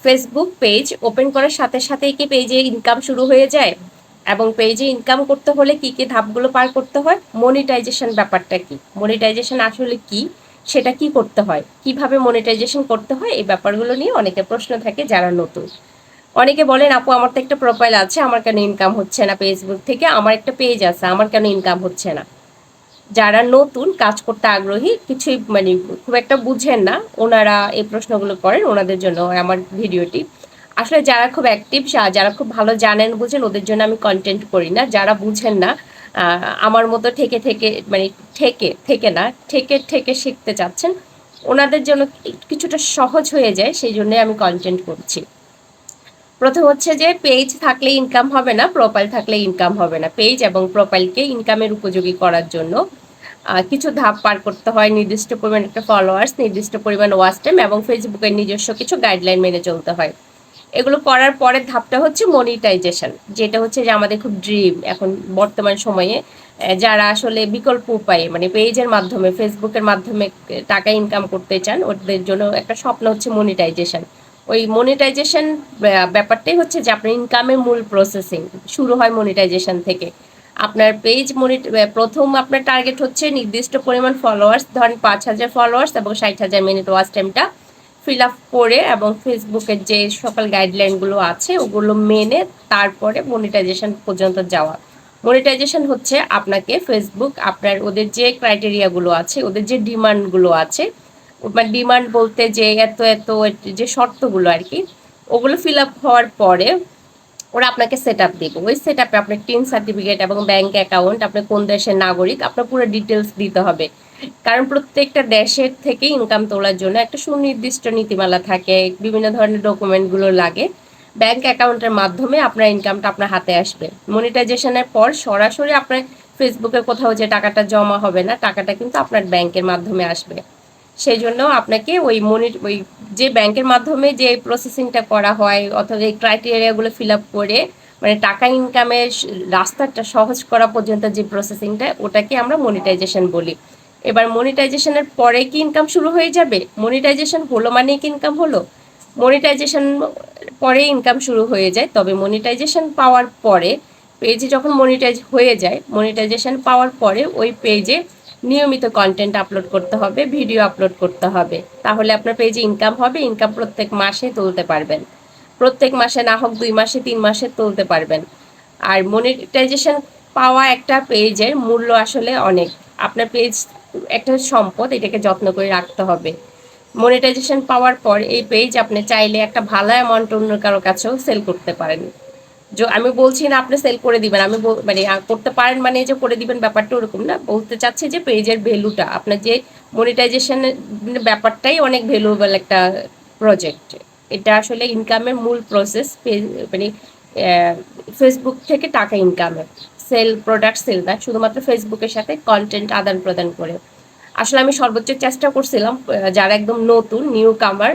Facebook page open করার সাথে সাথেই কি পেজে ইনকাম শুরু হয়ে যায়? এবং পেজে ইনকাম করতে হলে কি কি ধাপগুলো পার করতে হয়? মনিটাইজেশন ব্যাপারটা কি, মনিটাইজেশন আসলে কি, সেটা কি করতে হয়, কিভাবে মনিটাইজেশন করতে হয়, এই ব্যাপারগুলো নিয়ে অনেকের প্রশ্ন থাকে যারা নতুন। অনেকে বলেন আপু আমার তো একটা প্রোফাইল আছে, আমার কেন ইনকাম হচ্ছে না ফেসবুক থেকে, আমার একটা পেজ আছে, আমার কেন ইনকাম হচ্ছে না। যারা নতুন কাজ করতে আগ্রহী, কিছুই মানে খুব একটা বুঝেন না, ওনারা এই প্রশ্নগুলো করেন, ওনাদের জন্য আমার ভিডিওটি। আসলে যারা খুব অ্যাক্টিভ, যারা খুব ভালো জানেন বুঝেন, ওদের জন্য আমি কন্টেন্ট করি না। যারা বুঝেন না, আমার মতো থেকে থেকে মানে থেকে থেকে না থেকে থেকে শিখতে চাচ্ছেন, ওনাদের জন্য কিছুটা সহজ হয়ে যায়, সেই জন্য আমি কন্টেন্ট করছি। প্রথম হচ্ছে যে পেজ থাকলে ইনকাম হবে না, প্রোফাইল থাকলে ইনকাম হবে না। পেজ এবং প্রোফাইলকে ইনকামের উপযোগী করার জন্য কিছু ধাপ পার করতে হয়। নির্দিষ্ট পরিমাণ একটা ফলোয়ার্স, নির্দিষ্ট পরিমাণ ওয়াচ টাইম এবং ফেসবুকের নিজস্ব কিছু গাইডলাইন মেনে চলতে হয়। এগুলো করার পরের ধাপটা হচ্ছে মনিটাইজেশন, যেটা হচ্ছে যে আমাদের খুব ড্রিম এখন বর্তমান সময়ে। যারা আসলে বিকল্প উপায়ে মানে পেজের মাধ্যমে, ফেসবুকের মাধ্যমে টাকা ইনকাম করতে চান, ওদের জন্য একটা স্বপ্ন হচ্ছে মনিটাইজেশন। ওই মনিটাইজেশন ব্যাপারটাই হচ্ছে যে আপনার ইনকামের মূল প্রসেসিং শুরু হয় মনিটাইজেশন থেকে। আপনার পেজ প্রথম আপনার টার্গেট হচ্ছে নির্দিষ্ট পরিমাণ ফলোয়ার্স, ধরেন 5,000 ফলোয়ার্স এবং 60,000 মিনিট ওয়াচ টাইমটা ফিল আপ করে এবং ফেসবুকের যে সকল গাইডলাইনগুলো আছে ওগুলো মেনে তারপরে মনিটাইজেশন পর্যন্ত যাওয়া। মনিটাইজেশন হচ্ছে আপনাকে ফেসবুক আপনার ওদের যে ক্রাইটেরিয়াগুলো আছে, ওদের যে ডিমান্ডগুলো আছে, মানে ডিমান্ড বলতে যে এত এত যে শর্তগুলো আর কি, ওগুলো ফিল আপ হওয়ার পরে ওরা আপনাকে সেট আপ দিবে। ওই সেট আপে আপনার টিন সার্টিফিকেট এবং ব্যাংক অ্যাকাউন্ট, আপনার কোন দেশের নাগরিক, আপনার পুরো ডিটেলস দিতে হবে। কারণ প্রত্যেকটা দেশের থেকে ইনকাম তোলার জন্য একটা সুনির্দিষ্ট নীতিমালা থাকে, বিভিন্ন ধরনের ডকুমেন্টগুলো লাগে। ব্যাংক অ্যাকাউন্টের মাধ্যমে আপনার ইনকামটা আপনার হাতে আসবে। মনিটাইজেশনের পর সরাসরি আপনার ফেসবুকে কোথাও যে টাকাটা জমা হবে না, টাকাটা কিন্তু আপনার ব্যাংকের মাধ্যমে আসবে। সেই জন্য আপনাকে ওই যে ব্যাংকের মাধ্যমে যে প্রসেসিংটা করা হয় অথবা এই ক্রাইটেরিয়াগুলো ফিল আপ করে মানে টাকা ইনকামের রাস্তাটা সহজ করা পর্যন্ত যে প্রসেসিংটা, ওটাকে আমরা মনিটাইজেশন বলি। এবার মনিটাইজেশনের পরে কি ইনকাম শুরু হয়ে যাবে? মনিটাইজেশন হলো মানে কি ইনকাম হলো? মনিটাইজেশন পরে ইনকাম শুরু হয়ে যায়, তবে মনিটাইজেশন পাওয়ার পরে পেজে যখন মনিটাইজ হয়ে যায়, মনিটাইজেশন পাওয়ার পরে ওই পেজে নিয়মিত কন্টেন্ট আপলোড করতে হবে, ভিডিও আপলোড করতে হবে, তাহলে আপনার পেজে ইনকাম হবে। ইনকাম প্রত্যেক মাসে তুলতে পারবেন, প্রত্যেক মাসে না হোক 2 মাসে 3 মাসে তুলতে পারবেন। আর মনিটাইজেশন পাওয়া একটা পেজের মূল্য আসলে অনেক। আপনার পেজ একটা সম্পদ, এটাকে যত্ন করে রাখতে হবে। মনিটাইজেশন পাওয়ার পর এই পেজ আপনি চাইলে একটা ভালো অ্যামাউন্ট অন্য কারো কাছেও সেল করতে পারেন। আমি বলছি না আপনি সেল করে দিবেন, আমি মানে করতে পারেন মানে যে করে দিবেন ব্যাপারটা ওরকম না, বলতে চাচ্ছি যে পেজের ভ্যালুটা আপনার যে মনিটাইজেশনের ব্যাপারটাই অনেক ভ্যালুয়েবল একটা প্রজেক্ট। এটা আসলে ইনকামের মূল প্রসেস, মানে ফেসবুক থেকে টাকা ইনকামের সেল, প্রোডাক্ট সেল না, শুধুমাত্র ফেসবুকের সাথে কন্টেন্ট আদান প্রদান করে। আসলে আমি সর্বোচ্চ চেষ্টা করছিলাম যারা একদম নতুন নিউ কামার